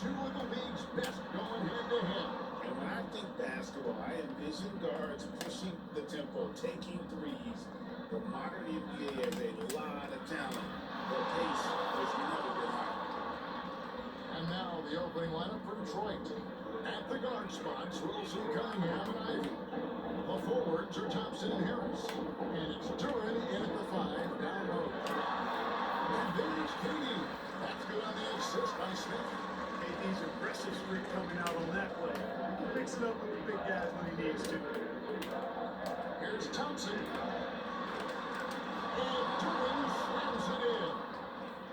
Two of the league's best going head-to-head. And when I think basketball, I envision guards pushing the tempo, taking threes. The modern NBA has a lot of talent. The pace has never been higher. And now the opening lineup for Detroit. At the guard spots, Wilson, Cunningham, and Ivy. The forwards are Thompson and Harris. And it's Durant in at the 5, down low. And there's Cade. That's good on the assist by Smith. KD's aggressive streak coming out on that play. He can mix it up with the big guys when he needs to. Here's Thompson. And Durant slams it in.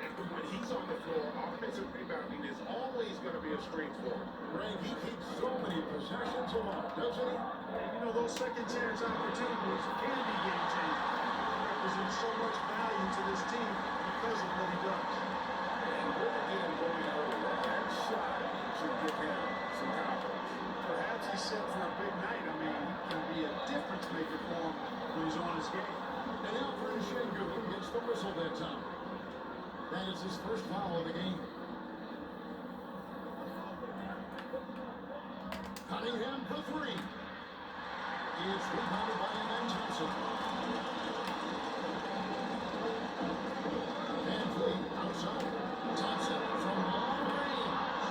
And when he's on the floor, offensive rebounding is always going to be a strength for him. Greg, he keeps so many possessions alive, doesn't he? And you know, those second chance opportunities can be game changing. He represents so much value to this team because of what he does. And we're again going early. That shot should give him some confidence. Perhaps he's set for a big night. I mean, he can be a difference maker for him when he's on his game. And Alfred Şengün gets the whistle that time. That is his first foul of the game. Cunningham for three. It's rebounded by Amen Thompson. Van Fleet outside. Thompson from long range.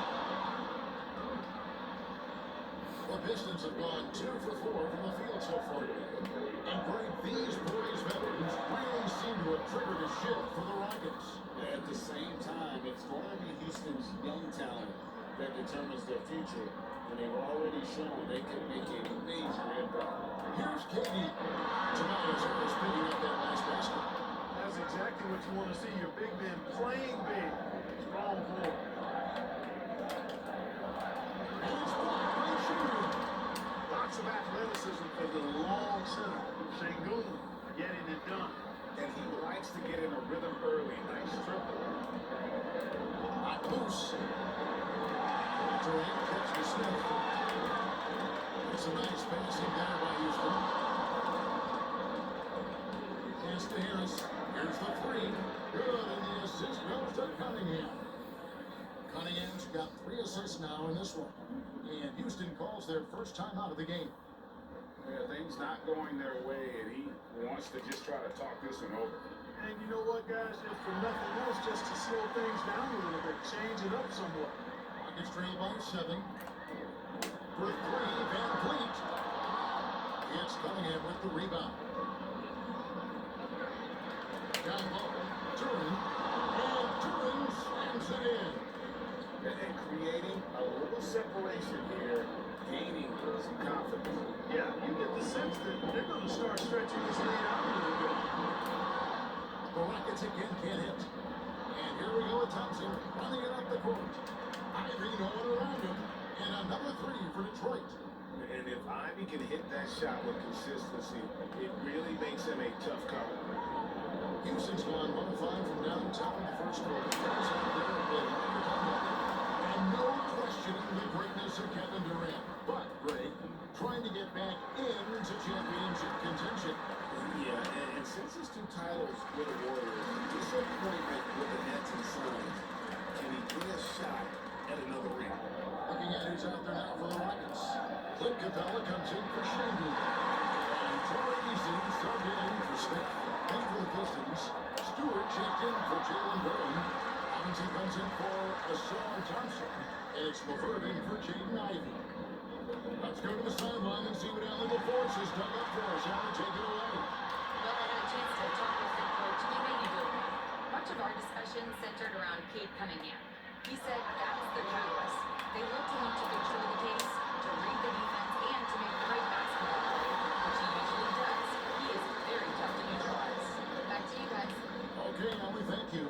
The Pistons have gone 2 for 4 from the field so far. And Greg, these boys veterans really seem to have triggered a shift for the Rockets. At the same time, it's going to be Houston's young talent that determines their future. And they've already shown they can make a major impact. Here's Cade. Tobias Harris picking up that last basket. That's exactly what you want to see. Your big men playing big. Strong forward. And it's blocked by Şengün. Lots of athleticism for the long center. Şengün getting it done. And he likes to get in a rhythm early. Nice triple. Hot loose. Durant catches Smith. It's a nice passing there by Houston. Pass to Harris. Here's the three. Good, and the assist goes to Cunningham. Cunningham's got 3 assists now in this one. And Houston calls their first time out of the game. Yeah, things not going their way, and he wants to just try to talk this one over. And you know what, guys? If for nothing else, just to slow things down a little bit, change it up somewhat. Rockets trail by 7. For 3, Van Fleet. It's Cunningham with the rebound. Down low. Durant. And Durant slams it in. And creating a little separation here, gaining some confidence. Yeah, you get the sense that they're going to start stretching this lead out a little bit. The Rockets again can't hit. And here we go with Thompson running it up the court. Ivy no one around him. And another 3 for Detroit. And if Ivy can hit that shot with consistency, it really makes him a tough cover. Houston's gone 1 of 5 from downtown in the first quarter. Guys out there have been and no questioning the greatness of Kevin Durant. But, Greg, trying to get back into championship contention. Yeah, and since his 2 titles with the Warriors, disappointment with the Nets and Suns, can he get a shot at another ring? Looking at who's out there now for the Rockets. Clint Capella comes in for Şengün. And Troy Eason subbed in for Smith. And for the Pistons, Stewart checked in for Jalen Brown. Robinson comes in for Hassan Thompson. And it's LeVert in for Jaden Ivey. Let's go to the sideline and see what Alan LaForce has dug up for us. Alan, take it away. Well, I had a chance to talk with head coach Ime Udoka. Much of our discussion centered around Cade Cunningham. He said that was their catalyst. They look to him to control the pace, to read the defense, and to make the right basketball play, which he usually does. He is very tough to neutralize. Back to you guys. Okay, Ellie, thank you.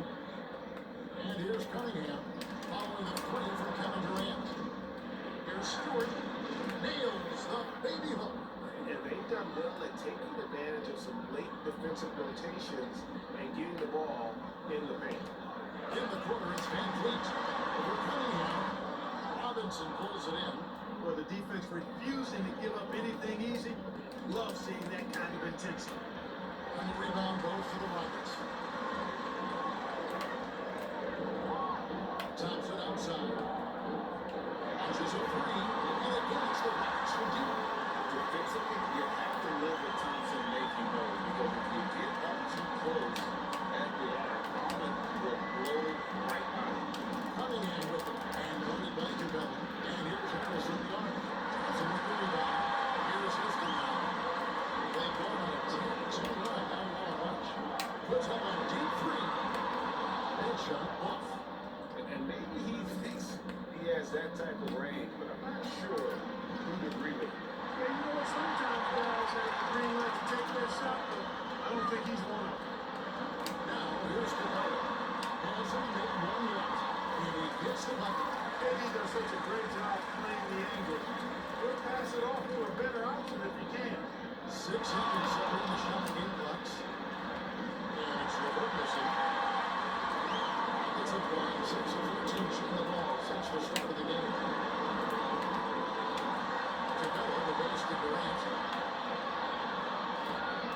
And here's Cunningham, following a 3 from Kevin Durant. Here's Stewart, nails the baby hook. And they've done well at taking advantage of some late defensive rotations and getting the ball in the paint. In the corner, it's Van Fleet over Cunningham. Robinson pulls it in. Where the defense refusing to give up anything easy. Love seeing that kind of intensity. And the rebound goes to the Rockets. Thompson outside. three, and it gets the Rockets for deep. Defensively, you have to live with Thompson making those because if you get up too close at the arc, Almond will blow right by you. Coming in with it, and loaded by Cabela. And here's Harris in the arc. Thompson with the rebound. Here's Houston now. They go on a 10-2 run down low a bunch. Puts up a deep three. And shot off. And maybe he thinks he has that type of range, but I'm not sure who'd agree with him. Yeah, you know what? Sometimes guys have the green light to take that shot, but I don't think he's one of them. Now, here's Cabela. Has him make one yet. And he gets the bucket. Cade does such a great job playing the angle. He'll pass it off to a better option if he can. 6 seconds separating the shot game clocks. And it's Levert missing. It's a blind 6 of 14 shooting the ball since the start of the game. Cabela the base to Durant.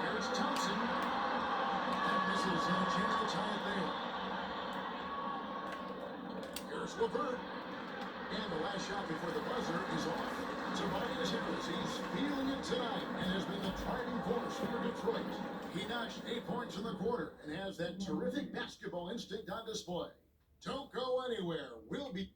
Here's Thompson. That misses and a chance to tie it there. Here's Levert. And the last shot before the buzzer is off. Tobias Harris, he's feeling it tonight and has been the driving force for Detroit. He notched 8 points in the quarter and has that terrific basketball instinct on display. Don't go anywhere. We'll be...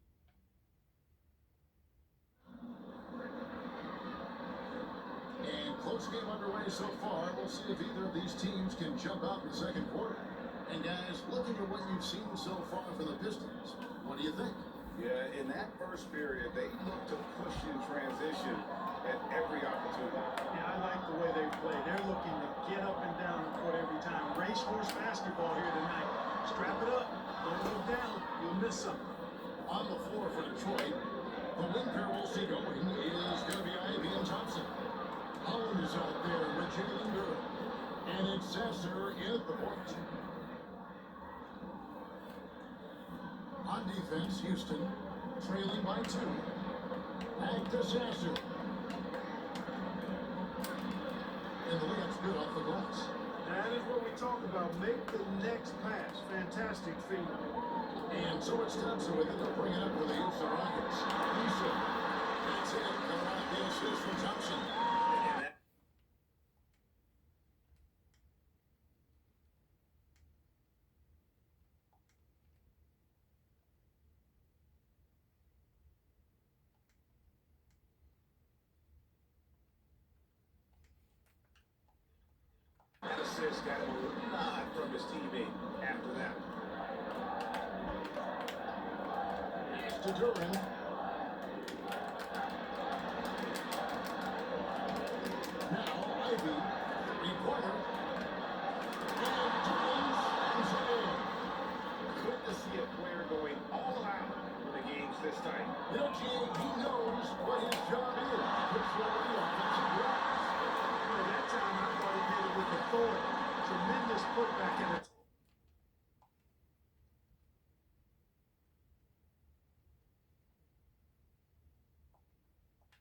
And close game underway so far. We'll see if either of these teams can jump out in the second quarter. And guys, looking at what you've seen so far from the Pistons, what do you think? Yeah, in that first period, they looked to push in transition at every opportunity. Yeah, I like the way they play. They're looking to get up and down the court every time. Racehorse basketball here tonight. Strap it up. Don't look down. You'll miss something. On the floor for Detroit, the wing pair we'll see going is going to be Ivy and Thompson. Holland is out there with Jalen Durant. And it's Sasser in at the point. On defense, Houston trailing by 2. Back to Sasser. And the layup's good off the glass. That is what we talk about. Make the next pass. Fantastic feed. And so it's Thompson with it to bring it up for the Houston Rockets. Houston. That's it. Coming out the assist from Thompson. That assist got him a nod from his teammate after that. To Durant. Now Ivy, 3-pointer. And Durant is in. Good to see a player going all out when the game's this tight. You know, Jay, he knows what his job is. Control the offensive glass. Boy, that time I thought he did it with authority. Tremendous putback in it.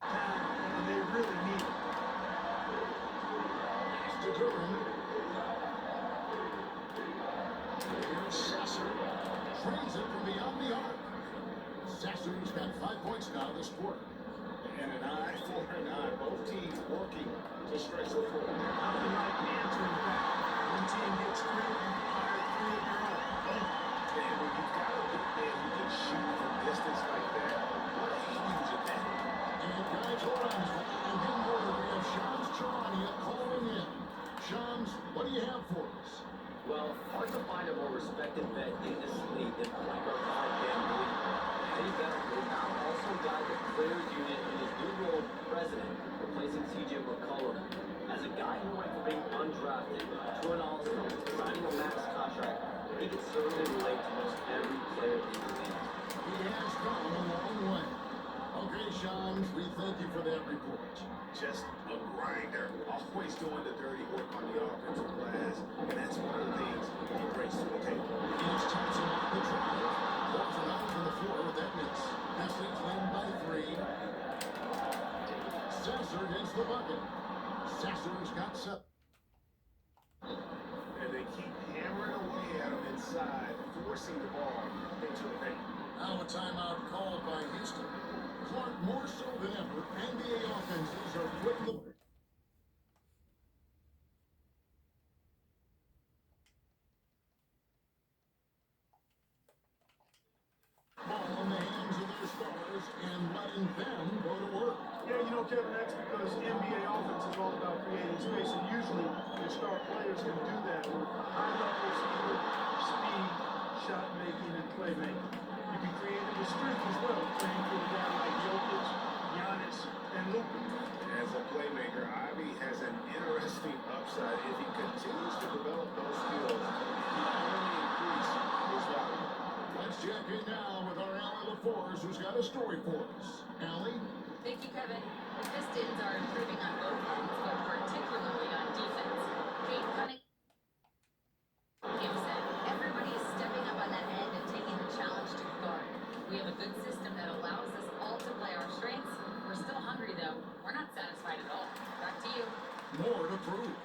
And they really need it. To Durant. Here's Sasser. Trains it from beyond the arc. Sasser's got 5 points now this quarter. And an eye for an eye. Both teams working to stretch the floor. Nothing like answering back. One team gets 3, you fire 3 of your own. Boom. And when you've got a big man who can shoot from distance like that, what a huge advantage. And guys, hold on. And then order, we have Shams Charania calling in. Shams, what do you have for us? Well, hard to find a more respected vet in this league than point guard Van Vliet. Eddie Vedder will now also guide the players unit in his new role of president, replacing CJ McCollum. As a guy who went from being undrafted to an all-star, signing a max contract, he can certainly relate to most every player in the league. He has come a long way. Okay, Shams, we thank you for that report. Just a grinder, always doing the dirty work on the offensive glass, and that's one of the things he brings to the table. Here's Thompson on the drive. Walks around from the floor with that miss. Pistons lead by 3. Sasser gets the bucket. Sasser's got 7. And they keep hammering away at him inside, forcing the ball into the paint. Now a timeout called by Houston. Clark, more so than ever, NBA offenses are putting the ball in the hands of their stars and letting them go to work. Yeah, Kevin, that's because NBA offense is all about creating space, and usually your star players can do that with high levels of speed, shot making, and playmaking. You can create it with strength as well, playing for a guy like Jokic, Giannis, and Luka. As a playmaker, Ivy has an interesting upside. If he continues to develop those skills, he can only increase his value. Let's check in now with our Allie LaForce, who's got a story for us. Allie? Thank you, Kevin. The Pistons are improving on both ends, but particularly on defense. Cade Cunningham said everybody is stepping up on that end and taking the challenge to guard. We have a good system that allows us all to play our strengths. We're still hungry, though. We're not satisfied at all. Back to you. More to prove.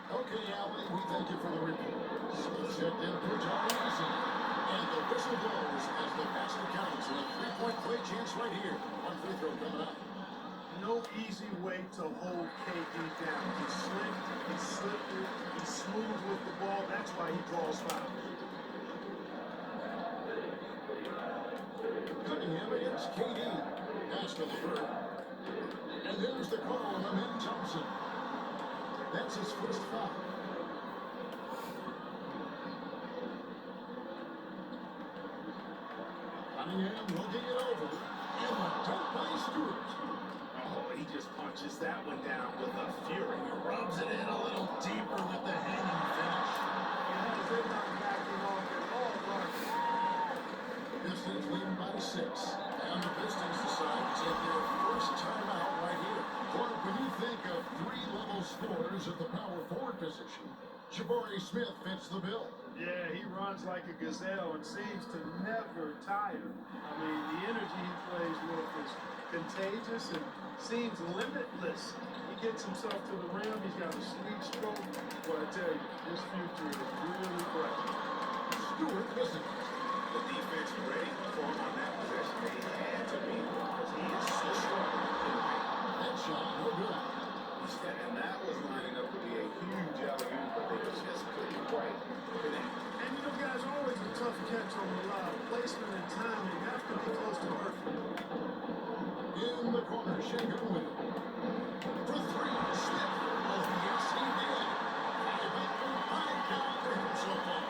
Okay, Allie, we thank you for the report. Smith checked in for Johnny Eason. And the whistle blows as the basket counts. And a three-point play chance right here. One free throw coming up. No easy way to hold KD down. He's slick, he's slippery, he's smooth with the ball. That's why he draws fouls. Cunningham against KD. Pass to LeVert. And there's the call on Amin Thompson. That's his first foul. Cunningham looking it over. And the dunk by Stewart. Oh, he just punches that one down with a fury. Rubs it in a little deeper with the hanging finish. They're not backing off at all, Mark. Pistons leading by 6. And the Pistons decide to take their first timeout right here. Clark, when you think of three-level scorers at the power forward position, Jabari Smith fits the bill. Yeah, he runs like a gazelle and seems to never tire. I mean, the energy he plays with is contagious and seems limitless. He gets himself to the rim. He's got a sweet stroke. Well, I tell you, his future is really bright. Stewart missing. The defense ready for him on that possession. They had to be because he is so strong in the paint. That shot, no good. And that was lining up to be a huge alley-oop, but they just couldn't quite connect. And guys, always a tough catch on the lob. Placement and timing have to be close to perfect. In the corner, Shaker with it. For three, Smith. Oh, yes, he did. 5 count for him so far.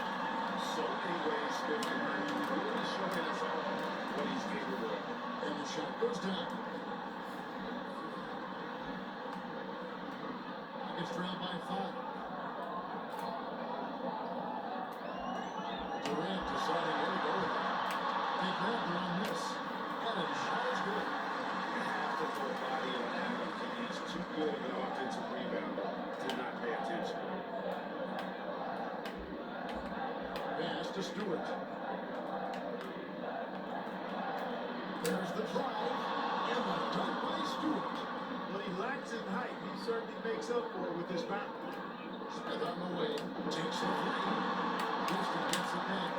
So many ways Smith can hurt you. Really showing us all what he's capable of. And the shot goes down. It's trailed by 5. Durant deciding where to go with it. They grabbed her on this. And the shot is good. You have to throw a body on that. He's too good of an offensive rebounder to not pay attention. Pass to Stewart. There's the drive. And the dunk by Stewart. When he lacks in height, he certainly makes up for it with his bounce. Smith on the way. Takes the three. Houston gets it back.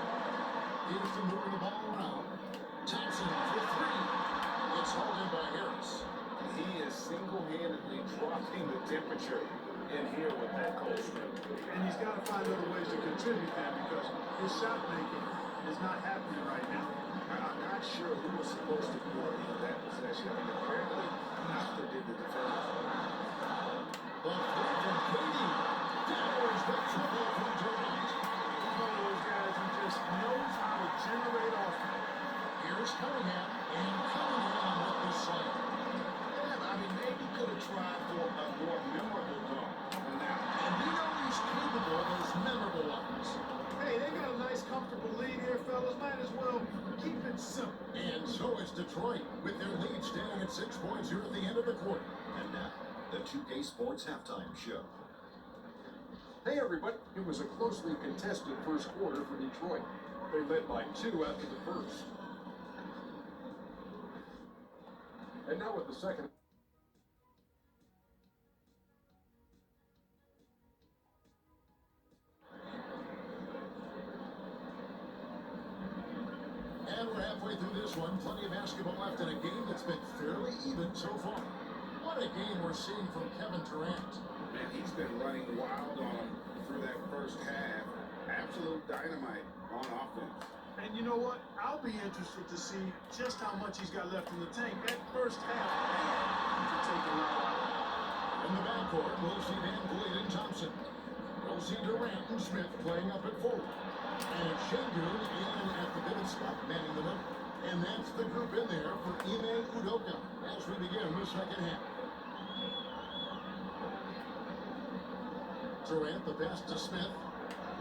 Houston moving the ball around. Thompson for 3. It's hauled in by Harris. He is single-handedly dropping the temperature in here with that cold snap. And he's got to find other ways to contribute that because his shot making is not happening right now. I'm not sure who was supposed to be in that possession. I mean, apparently, Knocker did the defense. The throw from Cade. There's the triple from Durant. He's one of those guys who just knows how to generate offense. Here's Cunningham. And Cunningham with the slam. And, I mean, maybe could have tried for a more memorable dunk than that. And we know he's capable of those memorable ones. Hey, they got a nice, comfortable lead here, fellas. Might as well keep it simple. And so is Detroit, with their lead standing at 6 points here at the end of the quarter. And now, the 2K Sports Halftime Show. Hey everybody, it was a closely contested first quarter for Detroit. They led by 2 after the first. And now with the second. And we're having halfway through this one. Plenty of basketball left in a game that's been fairly even so far. What a game we're seeing from Kevin Durant. Man, he's been running wild on him through that first half. Absolute dynamite on offense. And you know what? I'll be interested to see just how much he's got left in the tank. That first half, man, to take a lot out. In the backcourt, we'll see Van Vliet and Thompson. We'll see Durant and Smith playing up at forward. And Şengün in at the pivot spot, manning the middle. And that's the group in there for Ime Udoka as we begin the second half. Durant, the pass to Smith,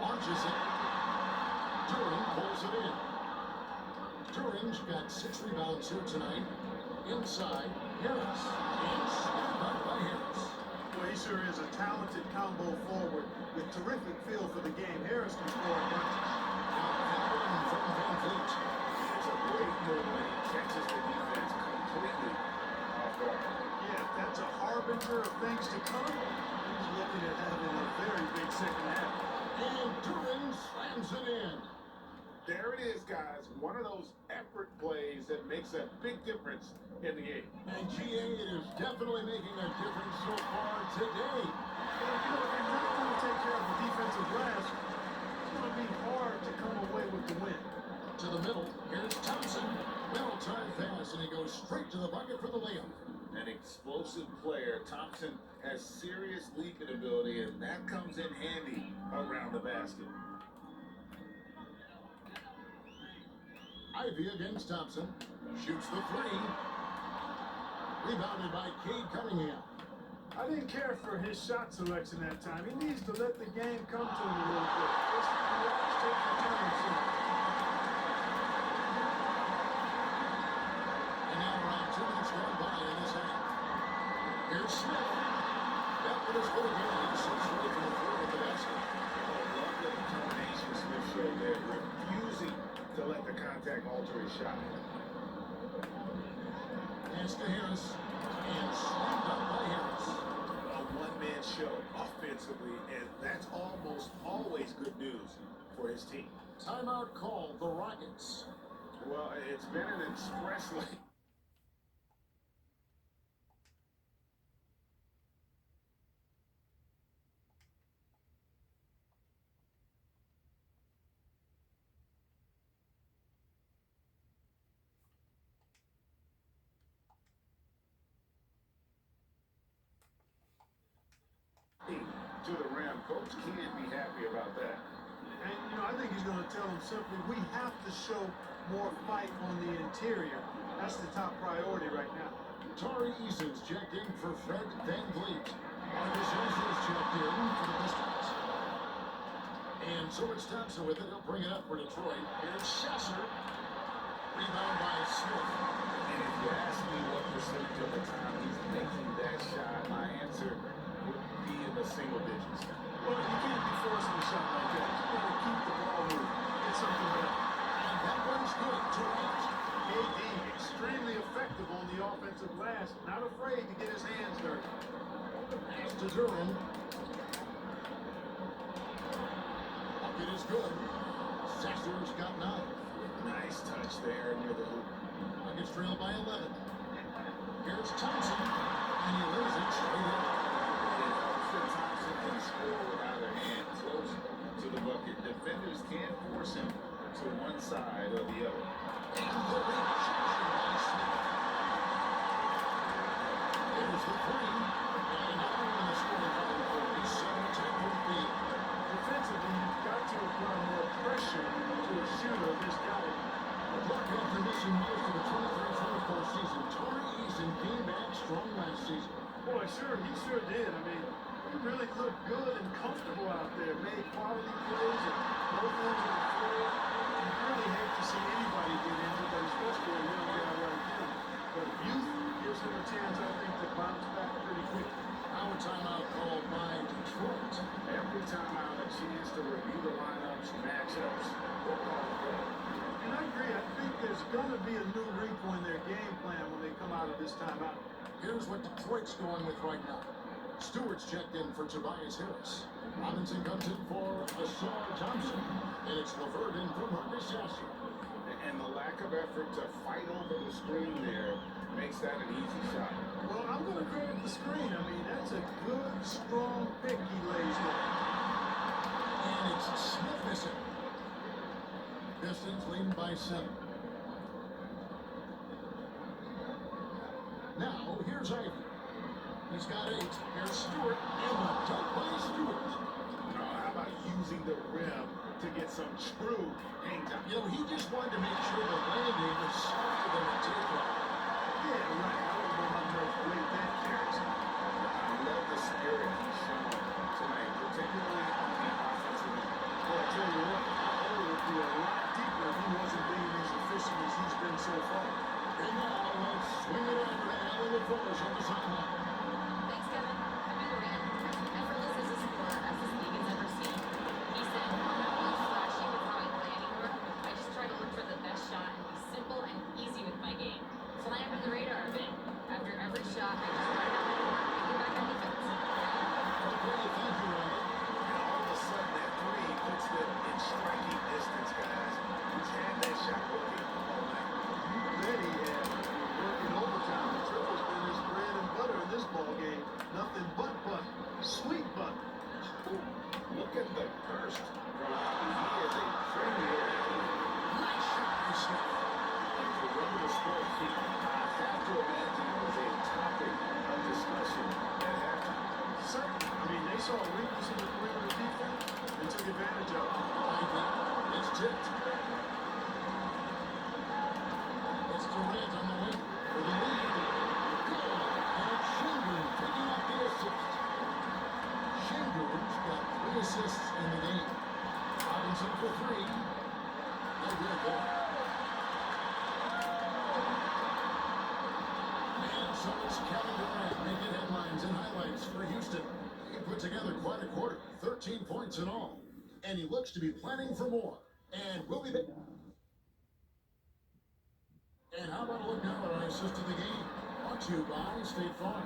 launches it. Durant pulls it in. Durant's got 6 rebounds here tonight. Inside, Harris. And snapped up by Harris. Well, he sure is a talented combo forward with terrific feel for the game. Harris can score a bunch. That one from Van Vliet. It's a great move when he catches the defense completely off guard. Yeah, that's a harbinger of things to come. He's looking at having a very big second half. And Durant slams it in. There it is, guys. One of those effort plays that makes a big difference in the game. And GA is definitely making a difference so far today. Well, you know, if you're not going to take care of the defensive glass, it's going to be hard to come away with the win. To the middle, here's Thompson. Well-timed pass, and he goes straight to the bucket for the layup. An explosive player. Thompson has serious leaping ability, and that comes in handy around the basket. Ivy against Thompson. Shoots the three. Rebounded by Cade Cunningham. I didn't care for his shot selection that time. He needs to let the game come to him a little bit. Just take your time soon. And now around 2 minutes gone by in this half. Here's Smith. That one is good again. He sits away from the floor with the basket. Love the determination Smith showed there, refusing to let the contact alter his shot. Pass to Harris. And slammed up by Harris. A one-man show offensively, and that's almost always good news for his team. Timeout call, the Rockets. Well, it's been an express lane. To the rim. Coach can't be happy about that. And, you know, I think he's going to tell them simply, we have to show more fight on the interior. That's the top priority right now. Tari Eason's checked in for Fred Van Vliet. Marcus Hill's checked in for the Pistons. And so it's Thompson with it. He'll bring it up for Detroit. Here's Sasser. Rebound by Smith. And if you ask me what percentage of the time he's making that shot, my answer would be in the single digits. Well, you can't be forcing a shot like that. You got to keep the ball moving. Get something better. And that one's good. Durant. KD, extremely effective on the offensive glass. Not afraid to get his hands dirty. Pass to Durant. Bucket is good. Sasser's got 9. Nice touch there near the hoop. Nuggets trailed by 11. Here's Thompson. And he lays it straight in. It helps that Thompson can score with either hand close to the bucket. Defenders can't force him to one side or the other. And the rejection by Smith. There's the three. And now in the scoring column for a 7-10 lead. Defensively, you've got to apply more pressure to a shooter of this caliber. Clark, after missing most of the 23-24 season, Tari Eason came back strong last season. Boy, he sure did. I mean, he really looked good and comfortable out there. Made quality plays and both ends of the floor. You really hate to see anybody get injured, but especially a young guy like him. But youth gives him a chance, I think, to bounce back pretty quickly. Our timeout called by Detroit. Every time I have a chance to review the lineups, matchups, we'll call it good. And I agree. I think there's going to be a new wrinkle in their game plan when they come out of this timeout. Here's what Detroit's going with right now. Stewart's checked in for Tobias Harris. Robinson comes in for Asar Thompson. And it's LeVert in for Marcus Sasser. And And the lack of effort to fight over the screen there makes that an easy shot. Well, I'm going to credit the screen. I mean, that's a good, strong pick he lays there. And it's Smith missing. Pistons leading by 7. Now, here's Ivy. He's got 8. Here's Stewart. And the dunk by Stewart. How about using the rim to get some true hang time? You know, he just wanted to make sure the landing was softer than the takeoff. Yeah, right. I don't know how much weight that carries. I love the spirit he's shown tonight, particularly on the offensive end. Well, I'll tell you what, it would be a lot deeper if he wasn't being as efficient as he's been so far. And now let's swing it over to Allen LaForge on the sideline. Thanks, Kevin. Happy Durant. Effortless as a scorer as this league has ever seen. He said, I'm not really flashy with how I play anymore. I just try to look for the best shot and be simple and easy with my game. Fly under the radar a bit. After every shot, I just run down the court and get back on defense. Okay, thank you, Allen. And all of a sudden, that three puts them in striking distance, guys. He's had that shot working all night. You bet he has. Working overtime. The triple's been his bread and butter in this ball game. Nothing but butter. Sweet butter. Look at the burst from Ivy. He is a premier athlete. Nice shot by Smith. And for one of the score feet, I have to imagine it was a topic of discussion at halftime. Certainly. I mean, they saw a weakness in the perimeter defense and took advantage of it. Ivy. It's tipped. It's Durant on the wing for the lead. Good. And Shingun picking up the assist. Shingun's got 3 assists in the game. Robinson for 3. No good there. And so it's Kevin Durant making headlines and highlights for Houston. He put together quite a quarter, 13 points in all. And he looks to be planning for more. And we'll be back. And how about a look now at our assist of the game? Brought to you by State Farm.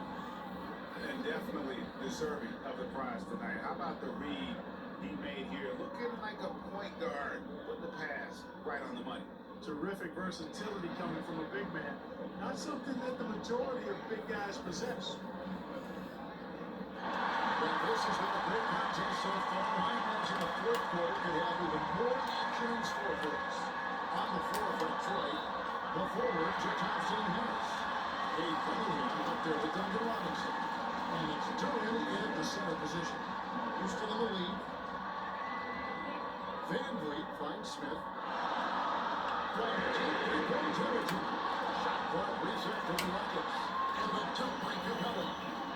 And definitely deserving of the prize tonight. How about the read he made here? Looking like a point guard. Put the pass right on the money. Terrific versatility coming from a big man. Not something that the majority of big guys possess. Well, this has been a great contest so far. I imagine the fourth quarter could have even more action in store for us. On the floor for Detroit, the forwards are Thompson and Harris. Cade Cunningham up there with Duncan Robinson. And it's Durant in the center position. Houston in the lead. Van Vliet finds Smith. From deep three-point territory. Shot clock reset for the Rockets. And the dunk by Capella.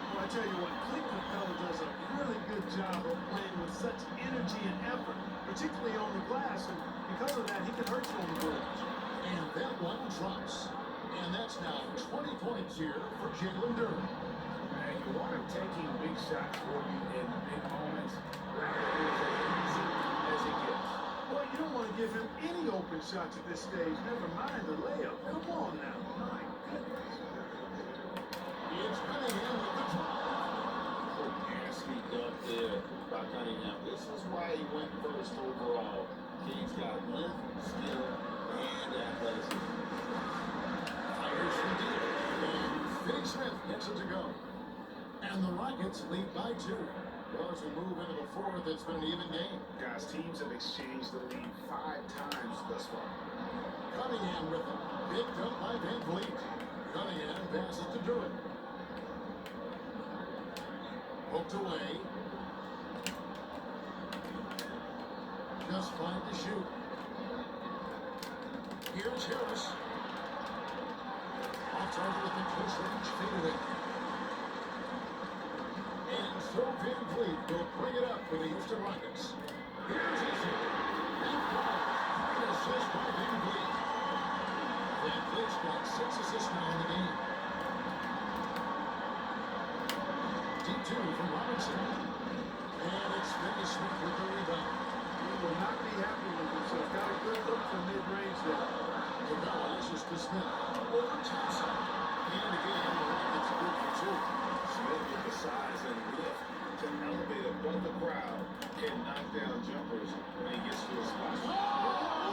Well, I tell you what, Clint Capella does a really good job of playing with such energy and effort, particularly on the glass, and because of that, he can hurt you on the boards. And that one drops. And that's now 20 points here for Jalen Durant. And you want him taking big shots for you in big moments. It is as easy as it gets. Well, you don't want to give him any open shots at this stage, never mind the layup. Come on now. My goodness. It's Cunningham with the drop. Nasty dunk there by Cunningham. This is why he went first overall. He's got length, skill, and athleticism. Fires from deep. And Finney Smith gets it to go. And the Rockets lead by 2. Well, as we move into the fourth, it's been an even game. Guys, teams have exchanged the lead 5 times thus far. Cunningham with it. Picked up by Van Vliet. Cunningham passes to Durant. Poked away. Just fine to shoot. Here's Harris. Off target with the close range fadeaway. And so Van Vliet will bring it up for the Houston Rockets. Here's Izzy. And Paul. Great assist by Van Vliet. Van Vliet's got 6 assists now in the game. Deep 2 from Robinson. And it's Finney Smith with the rebound. He will not be happy with himself. Got a good look from mid-range there. Capella is to Smith. Over Thompson. And again, the Rockets good for 2. Smith with the size and lift to elevate above the crowd and knock down jumpers when he gets to a spot. Oh!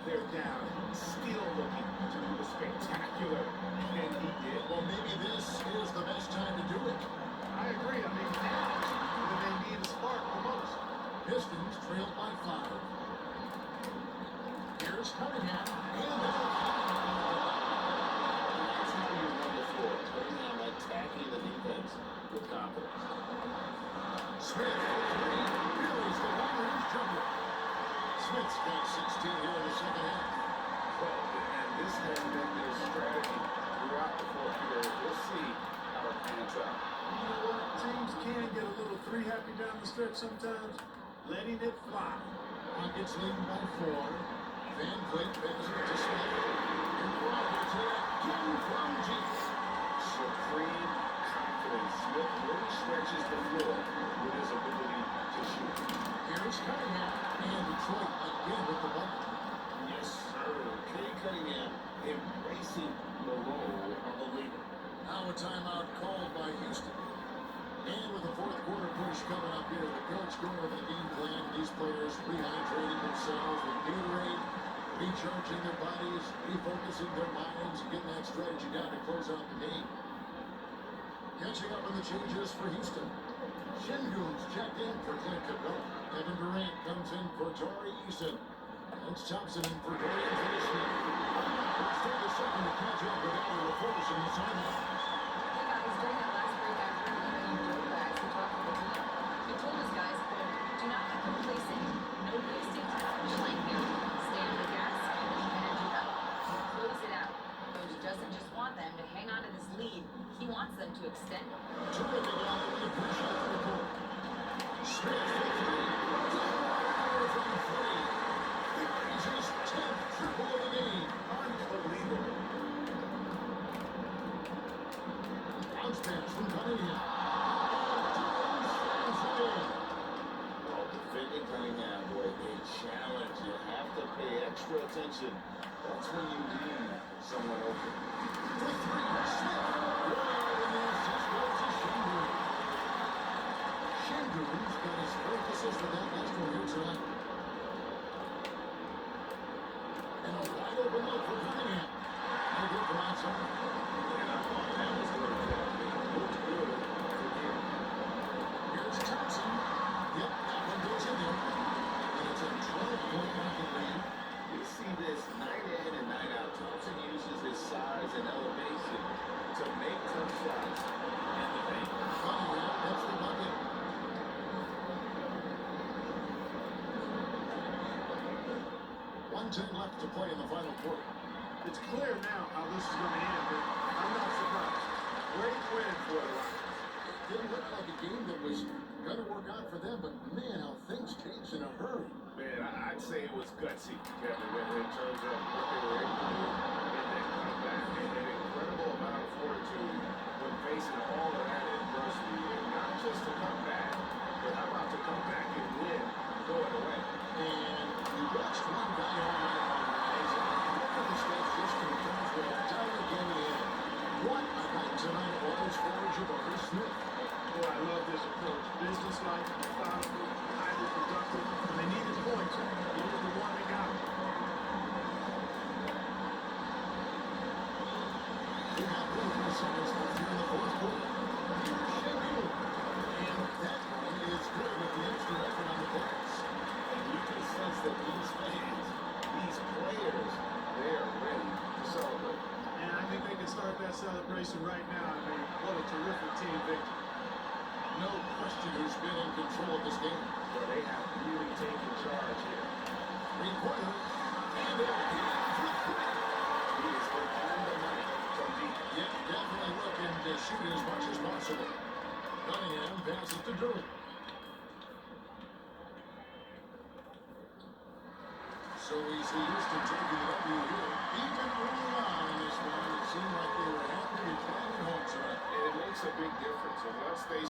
They're down, still looking to do the spectacular, and he did. Well, maybe this is the best time to do it. I agree. I mean, now when they need a spark the most. Pistons trailed by 5. Here's Cunningham. And That's how you run the floor. Cunningham attacking the defense with confidence. Smith for 3. Buries the long-range jumper. Smith's got 16 here in the second half. Well, and this has been their strategy throughout the fourth period. We'll see how it pans out. You know what? Teams can get a little three happy down the stretch sometimes. Letting it fly. Rockets leading by 4. Van Vliet passes it to Smith. And Roberts hit again from deep. Supreme confidence. Smith really stretches the floor with his ability to shoot. Here's Cunningham. And Detroit again with the bucket. Yes, sir. Cade Cunningham embracing the role of a leader. Now a timeout called by Houston. And with the fourth quarter push coming up here, the coach going over the game plan. These players rehydrating themselves with Gatorade, recharging their bodies, refocusing their minds, and getting that strategy down to close out the game. Catching up on the changes for Houston. Şengün's checked in for Clint Capella. Kevin Durant comes in for Torrey Eason. That's Thompson in for Dorian Finney-Smith. Let's take a second to catch up with Elliot LaForce in the sideline. Hey guys, during that last break, I heard one of you dope guys who talked to the team. He told his guys, quote, do not be complacent. No wasting finish line here. Stay on the gas, keep the energy up, and close it out. Coach doesn't just want them to hang on to this lead. He wants them to extend it. Terrific alley with a push out to the court. Smith for 3. From 3. He brings his 10th triple of the game. Unbelievable. Bounce pass from Cunningham. Well, defending Cunningham, boy, a challenge. You have to pay extra attention. That's when you leave someone open. For 3. Smith. And the assist goes to Şengün. Şengün's got his first assist for that last one here tonight. And a wide open look for Cunningham. And good from outside. And I thought that was going to look good for him. Here's Thompson. Yep, that one goes in there. And it's a 12-point Rocket lead. We see this night in and night out. Thompson uses his size and elevation to make tough shots in the paint. Cunningham, that's the bucket. 1:10 left to play in the final quarter. It's clear now how this is going to end, but I'm not surprised. Great win for the Rockets. Didn't look like a game that was going to work out for them, but man, how things changed in a hurry. Man, I'd say it was gutsy, Kevin, in terms of what they were able to do in that comeback. And an incredible amount of fortitude when facing all of that adversity. And not just to come back, but how about to come back and win going away? And you watched one guy on that rise, and look at the stats just in terms of time and again and again. What a night tonight was for Jabari Smith. Boy, I love this approach. Business-like, methodical, highly productive. When they needed points, he was the one that got them. We got 1 seconds left here in the fourth quarter. Here's Şengün. And that one is good with the extra effort on the glass. And you can sense that these fans, these players, they are ready to celebrate. And I think they can start that celebration right now. I mean, what a terrific team victory. No question who's been in control of this game. Well, they have really taken charge here. 3 quarters. And they're for 3. He has been on the money from deep. Yeah, definitely looking to shoot as much as possible. Cunningham passes to Durant. So we see Houston taking the W here. Even early on in this one, it seemed like they were happy to carry home tonight. And it makes a big difference. And once they